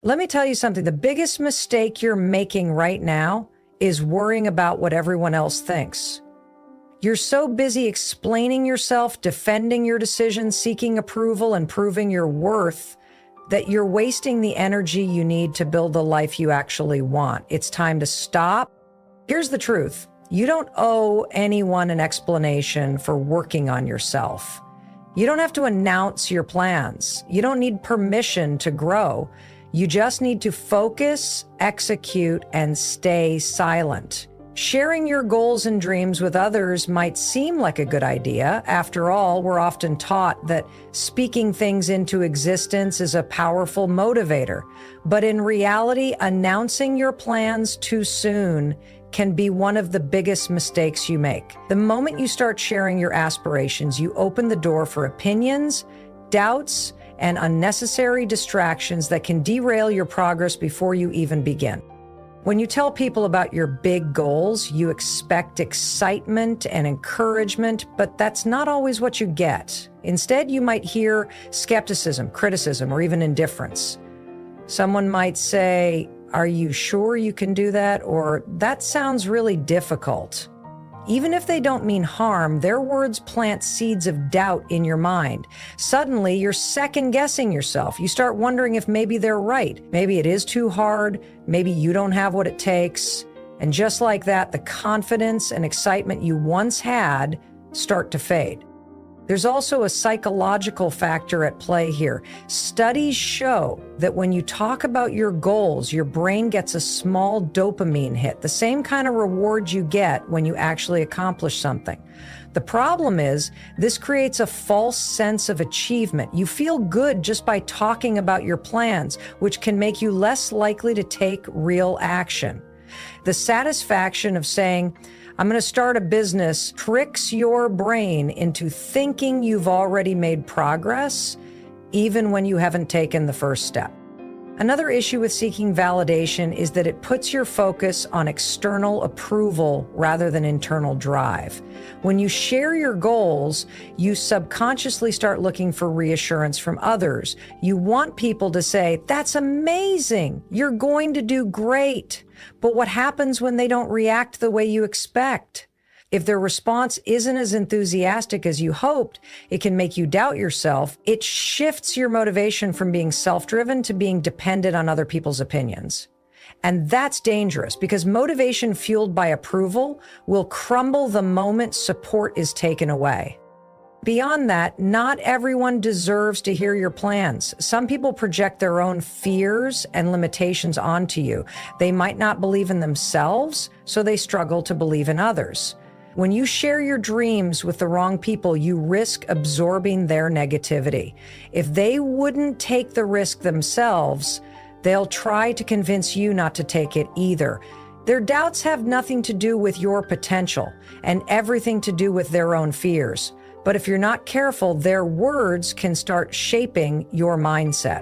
Let me tell you something. The biggest mistake you're making right now is worrying about what everyone else thinks. You're so busy explaining yourself, defending your decisions, seeking approval, and proving your worth that you're wasting the energy you need to build the life you actually want. It's time to stop. Here's the truth. You don't owe anyone an explanation for working on yourself. You don't have to announce your plans. You don't need permission to grow. You just need to focus, execute, and stay silent. Sharing your goals and dreams with others might seem like a good idea. After all, we're often taught that speaking things into existence is a powerful motivator. But in reality, announcing your plans too soon can be one of the biggest mistakes you make. The moment you start sharing your aspirations, you open the door for opinions, doubts, and unnecessary distractions that can derail your progress before you even begin. When you tell people about your big goals, you expect excitement and encouragement, but that's not always what you get. Instead, you might hear skepticism, criticism, or even indifference. Someone might say, "Are you sure you can do that?" Or, "That sounds really difficult." Even if they don't mean harm, their words plant seeds of doubt in your mind. Suddenly, you're second-guessing yourself. You start wondering if maybe they're right. Maybe it is too hard. Maybe you don't have what it takes. And just like that, the confidence and excitement you once had start to fade. There's also a psychological factor at play here. Studies show that when you talk about your goals, your brain gets a small dopamine hit, the same kind of reward you get when you actually accomplish something. The problem is, this creates a false sense of achievement. You feel good just by talking about your plans, which can make you less likely to take real action. The satisfaction of saying, "I'm going to start a business," tricks your brain into thinking you've already made progress, even when you haven't taken the first step. Another issue with seeking validation is that it puts your focus on external approval rather than internal drive. When you share your goals, you subconsciously start looking for reassurance from others. You want people to say, "That's amazing. You're going to do great." But what happens when they don't react the way you expect? If their response isn't as enthusiastic as you hoped, it can make you doubt yourself. It shifts your motivation from being self-driven to being dependent on other people's opinions. And that's dangerous because motivation fueled by approval will crumble the moment support is taken away. Beyond that, not everyone deserves to hear your plans. Some people project their own fears and limitations onto you. They might not believe in themselves, so they struggle to believe in others. When you share your dreams with the wrong people, you risk absorbing their negativity. If they wouldn't take the risk themselves, they'll try to convince you not to take it either. Their doubts have nothing to do with your potential and everything to do with their own fears. But if you're not careful, their words can start shaping your mindset.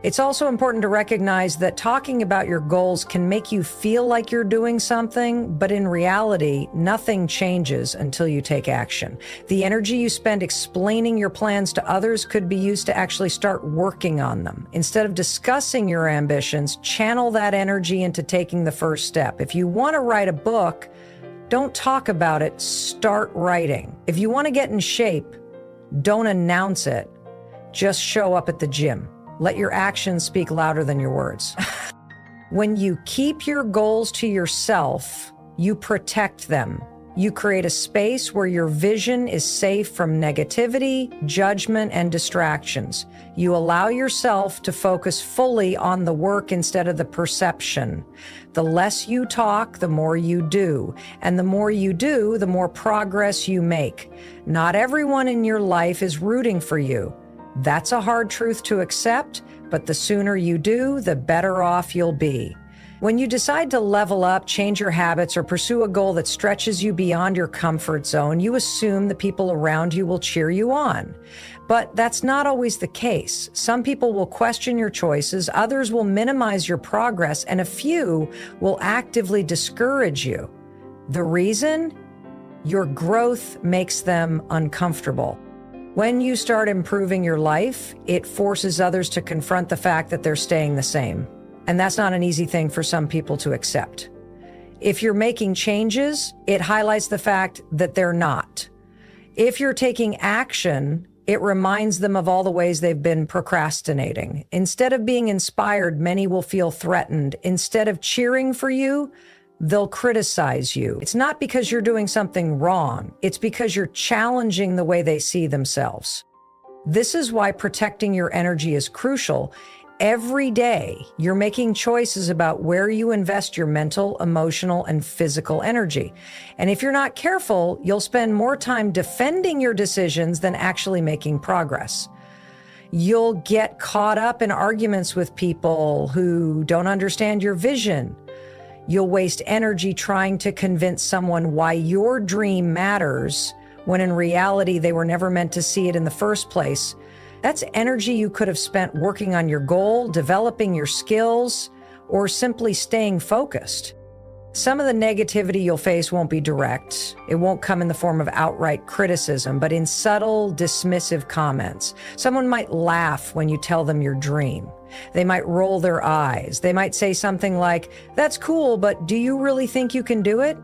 It's also important to recognize that talking about your goals can make you feel like you're doing something, but in reality, nothing changes until you take action. The energy you spend explaining your plans to others could be used to actually start working on them. Instead of discussing your ambitions, channel that energy into taking the first step. If you want to write a book, don't talk about it, start writing. If you want to get in shape, don't announce it. Just show up at the gym. Let your actions speak louder than your words. When you keep your goals to yourself, you protect them. You create a space where your vision is safe from negativity, judgment, and distractions. You allow yourself to focus fully on the work instead of the perception. The less you talk, the more you do. And the more you do, the more progress you make. Not everyone in your life is rooting for you. That's a hard truth to accept, but the sooner you do, the better off you'll be. When you decide to level up, change your habits, or pursue a goal that stretches you beyond your comfort zone, you assume the people around you will cheer you on. But that's not always the case. Some people will question your choices, others will minimize your progress, and a few will actively discourage you. The reason? Your growth makes them uncomfortable. When you start improving your life, it forces others to confront the fact that they're staying the same. And that's not an easy thing for some people to accept. If you're making changes, it highlights the fact that they're not. If you're taking action, it reminds them of all the ways they've been procrastinating. Instead of being inspired, many will feel threatened. Instead of cheering for you, they'll criticize you. It's not because you're doing something wrong. It's because you're challenging the way they see themselves. This is why protecting your energy is crucial. Every day, you're making choices about where you invest your mental, emotional, and physical energy. And if you're not careful, you'll spend more time defending your decisions than actually making progress. You'll get caught up in arguments with people who don't understand your vision. You'll waste energy trying to convince someone why your dream matters, when in reality, they were never meant to see it in the first place. That's energy you could have spent working on your goal, developing your skills, or simply staying focused. Some of the negativity you'll face won't be direct. It won't come in the form of outright criticism, but in subtle, dismissive comments. Someone might laugh when you tell them your dream. They might roll their eyes. They might say something like, "That's cool, but do you really think you can do it?"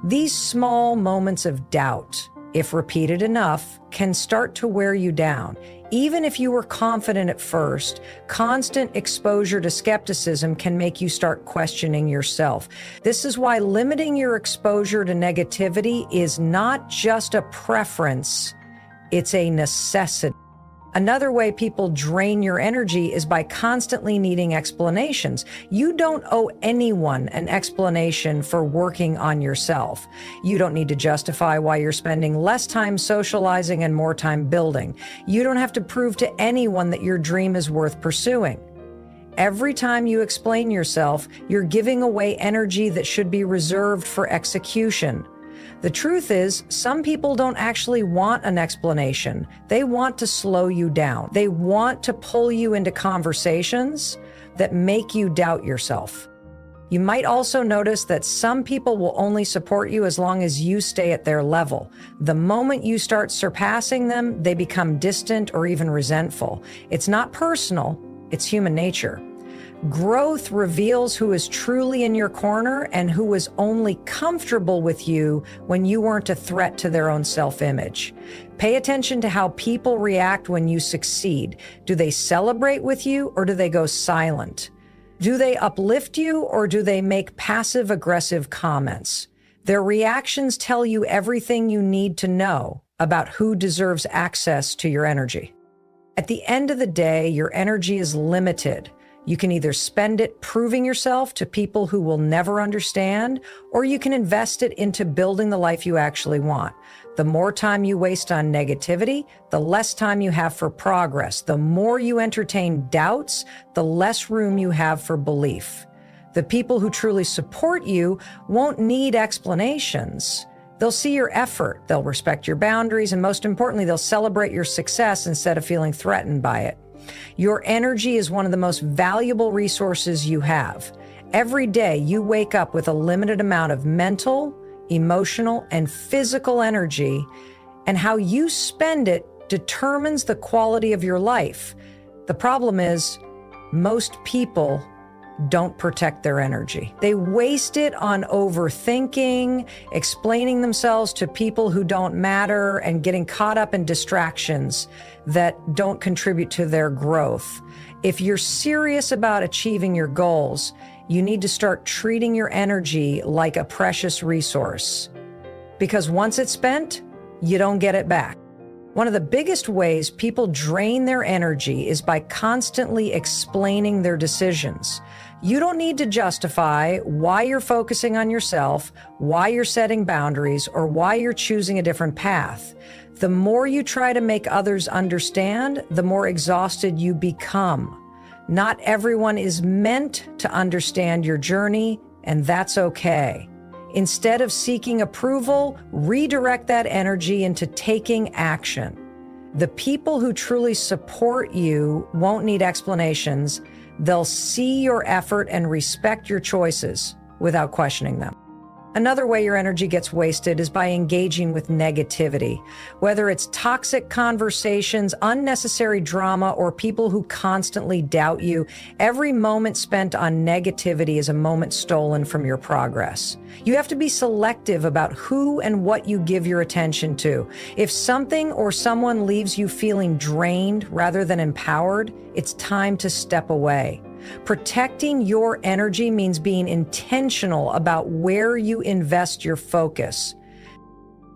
These small moments of doubt, if repeated enough, can start to wear you down. Even if you were confident at first, constant exposure to skepticism can make you start questioning yourself. This is why limiting your exposure to negativity is not just a preference, it's a necessity. Another way people drain your energy is by constantly needing explanations. You don't owe anyone an explanation for working on yourself. You don't need to justify why you're spending less time socializing and more time building. You don't have to prove to anyone that your dream is worth pursuing. Every time you explain yourself, you're giving away energy that should be reserved for execution. The truth is, some people don't actually want an explanation. They want to slow you down. They want to pull you into conversations that make you doubt yourself. You might also notice that some people will only support you as long as you stay at their level. The moment you start surpassing them, they become distant or even resentful. It's not personal, it's human nature. Growth reveals who is truly in your corner and who was only comfortable with you when you weren't a threat to their own self-image. Pay attention to how people react when you succeed. Do they celebrate with you or do they go silent? Do they uplift you or do they make passive-aggressive comments? Their reactions tell you everything you need to know about who deserves access to your energy. At the end of the day, your energy is limited. You can either spend it proving yourself to people who will never understand, or you can invest it into building the life you actually want. The more time you waste on negativity, the less time you have for progress. The more you entertain doubts, the less room you have for belief. The people who truly support you won't need explanations. They'll see your effort, they'll respect your boundaries, and most importantly, they'll celebrate your success instead of feeling threatened by it. Your energy is one of the most valuable resources you have. Every day you wake up with a limited amount of mental, emotional, and physical energy, and how you spend it determines the quality of your life. The problem is, most people don't protect their energy. They waste it on overthinking, explaining themselves to people who don't matter, and getting caught up in distractions that don't contribute to their growth. If you're serious about achieving your goals, you need to start treating your energy like a precious resource. Because once it's spent, you don't get it back. One of the biggest ways people drain their energy is by constantly explaining their decisions. You don't need to justify why you're focusing on yourself, why you're setting boundaries, or why you're choosing a different path. The more you try to make others understand, the more exhausted you become. Not everyone is meant to understand your journey, and that's okay. Instead of seeking approval, redirect that energy into taking action. The people who truly support you won't need explanations. They'll see your effort and respect your choices without questioning them. Another way your energy gets wasted is by engaging with negativity, whether it's toxic conversations, unnecessary drama, or people who constantly doubt you. Every moment spent on negativity is a moment stolen from your progress. You have to be selective about who and what you give your attention to. If something or someone leaves you feeling drained rather than empowered, it's time to step away. Protecting your energy means being intentional about where you invest your focus.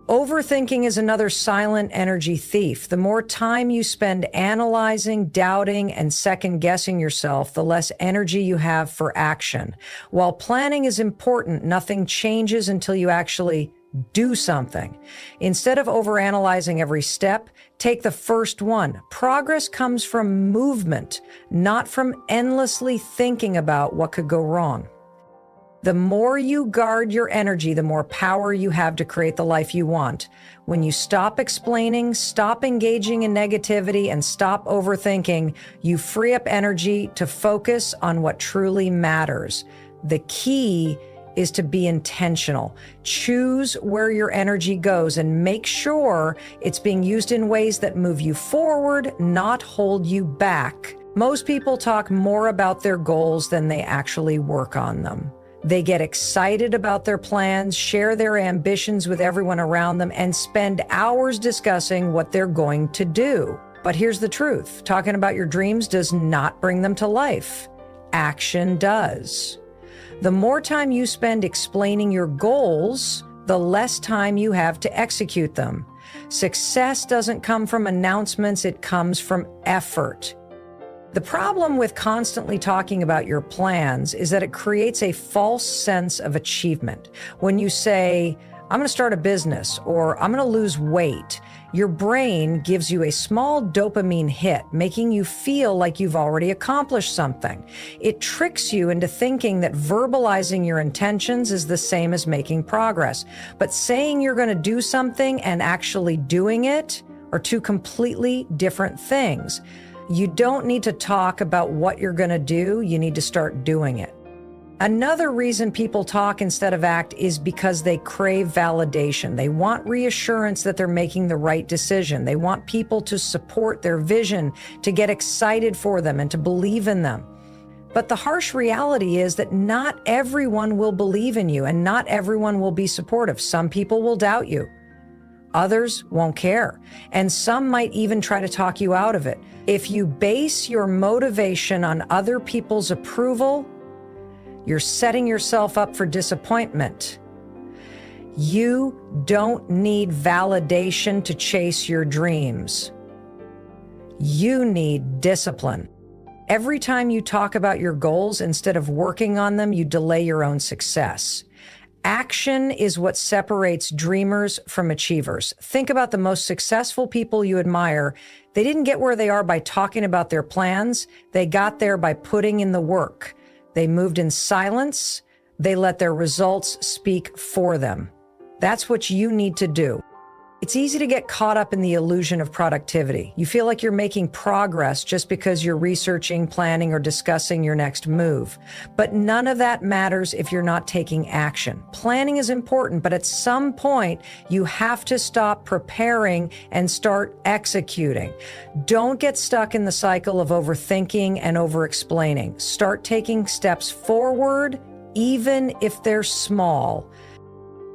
Overthinking is another silent energy thief. The more time you spend analyzing, doubting, and second-guessing yourself, the less energy you have for action. While planning is important, nothing changes until you actually do something. Instead of overanalyzing every step, take the first one. Progress comes from movement, not from endlessly thinking about what could go wrong. The more you guard your energy, the more power you have to create the life you want. When you stop explaining, stop engaging in negativity, and stop overthinking, you free up energy to focus on what truly matters. The key is to be intentional. Choose where your energy goes and make sure it's being used in ways that move you forward, not hold you back. Most people talk more about their goals than they actually work on them. They get excited about their plans, share their ambitions with everyone around them, and spend hours discussing what they're going to do. But here's the truth. Talking about your dreams does not bring them to life. Action does. The more time you spend explaining your goals, the less time you have to execute them. Success doesn't come from announcements, it comes from effort. The problem with constantly talking about your plans is that it creates a false sense of achievement. When you say, I'm going to start a business, or I'm going to lose weight, your brain gives you a small dopamine hit, making you feel like you've already accomplished something. It tricks you into thinking that verbalizing your intentions is the same as making progress. But saying you're going to do something and actually doing it are two completely different things. You don't need to talk about what you're going to do. You need to start doing it. Another reason people talk instead of act is because they crave validation. They want reassurance that they're making the right decision. They want people to support their vision, to get excited for them, and to believe in them. But the harsh reality is that not everyone will believe in you, and not everyone will be supportive. Some people will doubt you. Others won't care, and some might even try to talk you out of it. If you base your motivation on other people's approval, you're setting yourself up for disappointment. You don't need validation to chase your dreams. You need discipline. Every time you talk about your goals, instead of working on them, you delay your own success. Action is what separates dreamers from achievers. Think about the most successful people you admire. They didn't get where they are by talking about their plans. They got there by putting in the work. They moved in silence. They let their results speak for them. That's what you need to do. It's easy to get caught up in the illusion of productivity. You feel like you're making progress just because you're researching, planning, or discussing your next move. But none of that matters if you're not taking action. Planning is important, but at some point, you have to stop preparing and start executing. Don't get stuck in the cycle of overthinking and over-explaining. Start taking steps forward, even if they're small.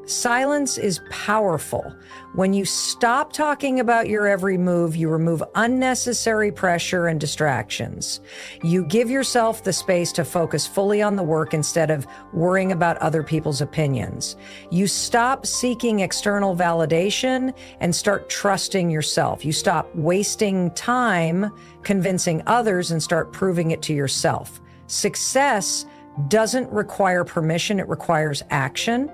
Silence is powerful. When you stop talking about your every move, you remove unnecessary pressure and distractions. You give yourself the space to focus fully on the work instead of worrying about other people's opinions. You stop seeking external validation and start trusting yourself. You stop wasting time convincing others and start proving it to yourself. Success doesn't require permission, it requires action.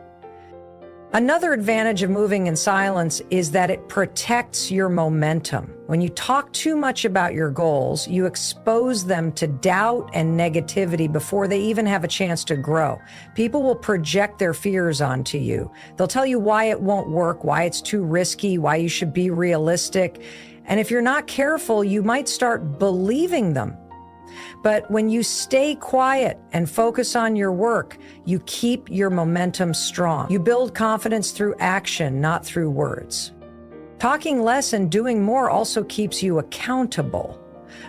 Another advantage of moving in silence is that it protects your momentum. When you talk too much about your goals, you expose them to doubt and negativity before they even have a chance to grow. People will project their fears onto you. They'll tell you why it won't work, why it's too risky, why you should be realistic. And if you're not careful, you might start believing them. But when you stay quiet and focus on your work, you keep your momentum strong. You build confidence through action, not through words. Talking less and doing more also keeps you accountable.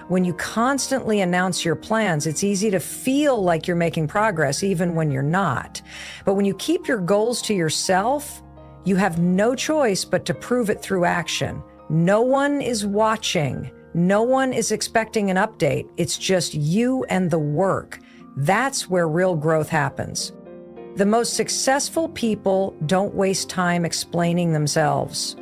When you constantly announce your plans, it's easy to feel like you're making progress even when you're not. But when you keep your goals to yourself, you have no choice but to prove it through action. No one is watching. No one is expecting an update. It's just you and the work. That's where real growth happens. The most successful people don't waste time explaining themselves.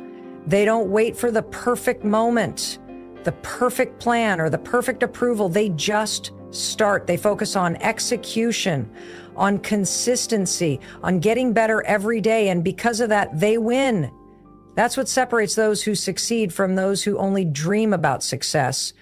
They don't wait for the perfect moment, the perfect plan, or the perfect approval. They just start. They focus on execution, on consistency, on getting better every day. And because of that, they win. That's what separates those who succeed from those who only dream about success.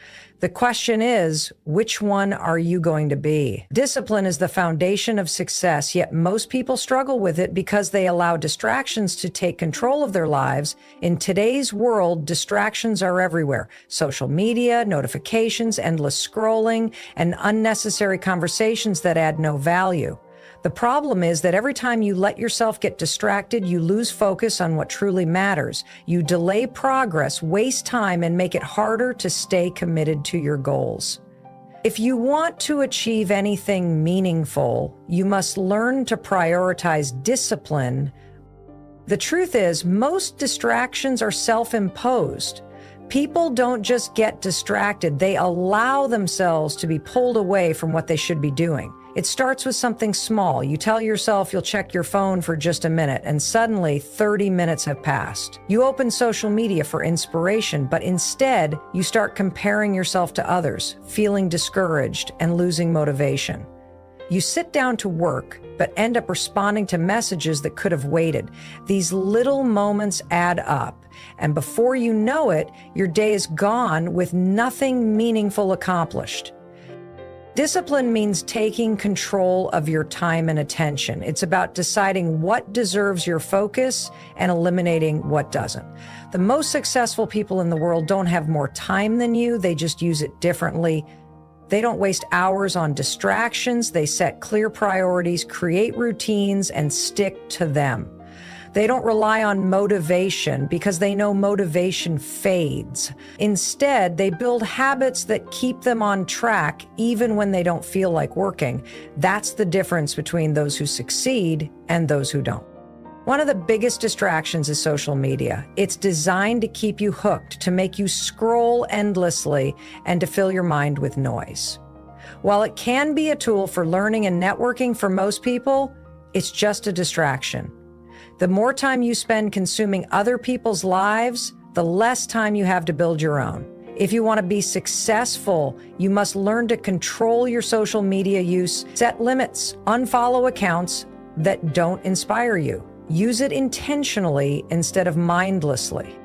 The question is, which one are you going to be? Discipline is the foundation of success, yet most people struggle with it because they allow distractions to take control of their lives. In today's world, distractions are everywhere. Social media, notifications, endless scrolling, and unnecessary conversations that add no value. The problem is that every time you let yourself get distracted, you lose focus on what truly matters. You delay progress, waste time, and make it harder to stay committed to your goals. If you want to achieve anything meaningful, you must learn to prioritize discipline. The truth is, most distractions are self-imposed. People don't just get distracted, they allow themselves to be pulled away from what they should be doing. It starts with something small. You tell yourself you'll check your phone for just a minute, and suddenly 30 minutes have passed. You open social media for inspiration, but instead you start comparing yourself to others, feeling discouraged and losing motivation. You sit down to work, but end up responding to messages that could have waited. These little moments add up, and before you know it, your day is gone with nothing meaningful accomplished. Discipline means taking control of your time and attention. It's about deciding what deserves your focus and eliminating what doesn't. The most successful people in the world don't have more time than you. They just use it differently. They don't waste hours on distractions. They set clear priorities, create routines, and stick to them. They don't rely on motivation because they know motivation fades. Instead, they build habits that keep them on track even when they don't feel like working. That's the difference between those who succeed and those who don't. One of the biggest distractions is social media. It's designed to keep you hooked, to make you scroll endlessly, and to fill your mind with noise. While it can be a tool for learning and networking for most people, it's just a distraction. The more time you spend consuming other people's lives, the less time you have to build your own. If you want to be successful, you must learn to control your social media use, set limits, unfollow accounts that don't inspire you. Use it intentionally instead of mindlessly.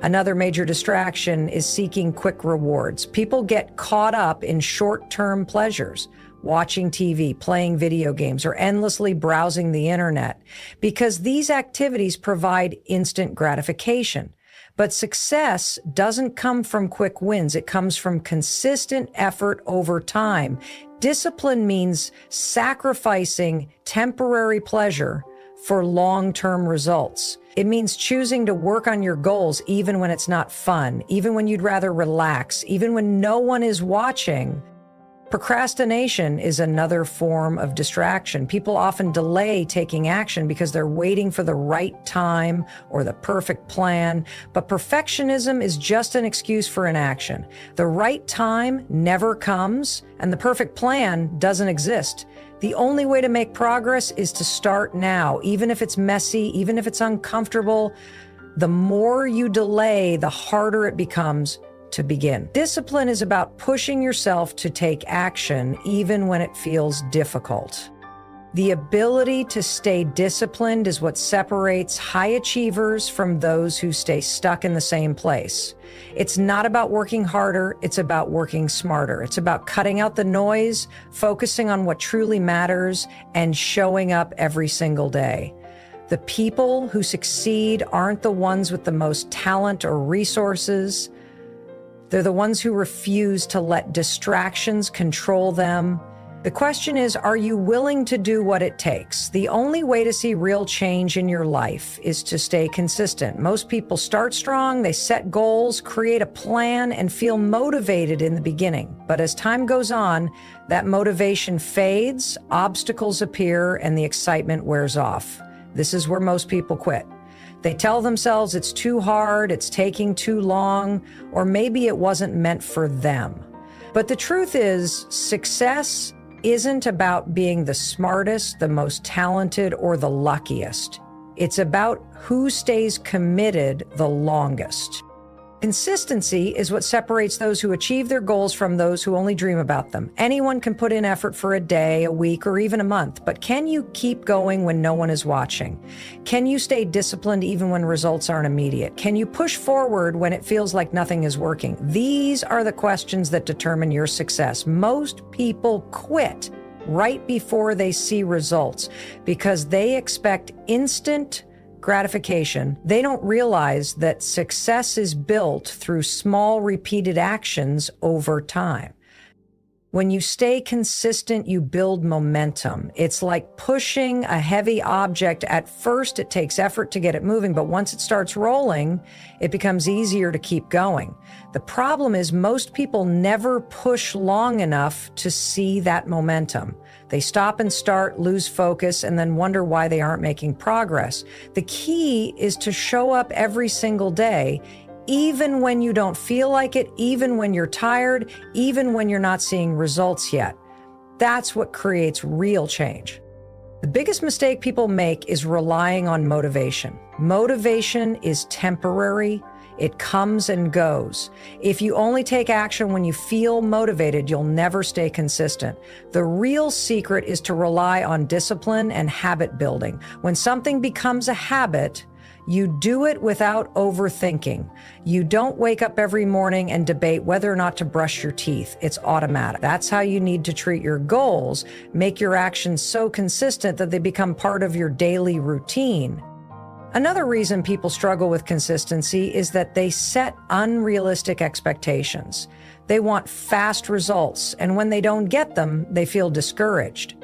Another major distraction is seeking quick rewards. People get caught up in short-term pleasures, watching TV, playing video games, or endlessly browsing the internet, because these activities provide instant gratification. But success doesn't come from quick wins. It comes from consistent effort over time. Discipline means sacrificing temporary pleasure for long-term results. It means choosing to work on your goals even when it's not fun, even when you'd rather relax, even when no one is watching. Procrastination is another form of distraction. People often delay taking action because they're waiting for the right time or the perfect plan. But perfectionism is just an excuse for inaction. The right time never comes, and the perfect plan doesn't exist. The only way to make progress is to start now, even if it's messy, even if it's uncomfortable. The more you delay, the harder it becomes to begin. Discipline is about pushing yourself to take action even when it feels difficult. The ability to stay disciplined is what separates high achievers from those who stay stuck in the same place. It's not about working harder, it's about working smarter. It's about cutting out the noise, focusing on what truly matters, and showing up every single day. The people who succeed aren't the ones with the most talent or resources. They're the ones who refuse to let distractions control them. The question is, are you willing to do what it takes? The only way to see real change in your life is to stay consistent. Most people start strong, they set goals, create a plan, and feel motivated in the beginning. But as time goes on, that motivation fades, obstacles appear, and the excitement wears off. This is where most people quit. They tell themselves it's too hard, it's taking too long, or maybe it wasn't meant for them. But the truth is, success isn't about being the smartest, the most talented, or the luckiest. It's about who stays committed the longest. Consistency is what separates those who achieve their goals from those who only dream about them. Anyone can put in effort for a day, a week, or even a month, but can you keep going when no one is watching? Can you stay disciplined even when results aren't immediate? Can you push forward when it feels like nothing is working? These are the questions that determine your success. Most people quit right before they see results because they expect instant gratification. They don't realize that success is built through small, repeated actions over time. When you stay consistent, you build momentum. It's like pushing a heavy object. At first, it takes effort to get it moving, but once it starts rolling, it becomes easier to keep going. The problem is most people never push long enough to see that momentum. They stop and start, lose focus, and then wonder why they aren't making progress. The key is to show up every single day, even when you don't feel like it, even when you're tired, even when you're not seeing results yet. That's what creates real change. The biggest mistake people make is relying on motivation. Motivation is temporary. It comes and goes. If you only take action when you feel motivated, you'll never stay consistent. The real secret is to rely on discipline and habit building. When something becomes a habit, you do it without overthinking. You don't wake up every morning and debate whether or not to brush your teeth. It's automatic. That's how you need to treat your goals. Make your actions so consistent that they become part of your daily routine. Another reason people struggle with consistency is that they set unrealistic expectations. They want fast results, and when they don't get them, they feel discouraged.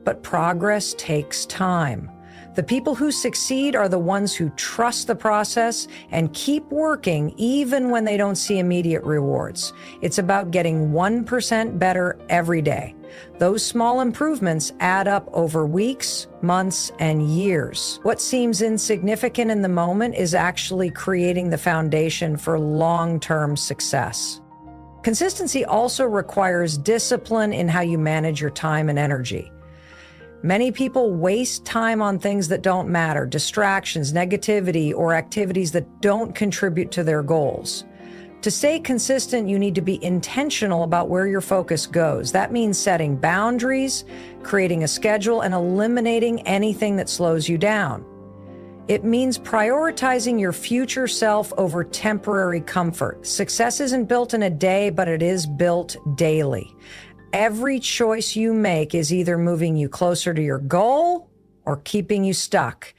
But progress takes time. The people who succeed are the ones who trust the process and keep working even when they don't see immediate rewards. It's about getting 1% better every day. Those small improvements add up over weeks, months, and years. What seems insignificant in the moment is actually creating the foundation for long-term success. Consistency also requires discipline in how you manage your time and energy. Many people waste time on things that don't matter, distractions, negativity, or activities that don't contribute to their goals. To stay consistent, you need to be intentional about where your focus goes. That means setting boundaries, creating a schedule, and eliminating anything that slows you down. It means prioritizing your future self over temporary comfort. Success isn't built in a day, but it is built daily. Every choice you make is either moving you closer to your goal or keeping you stuck.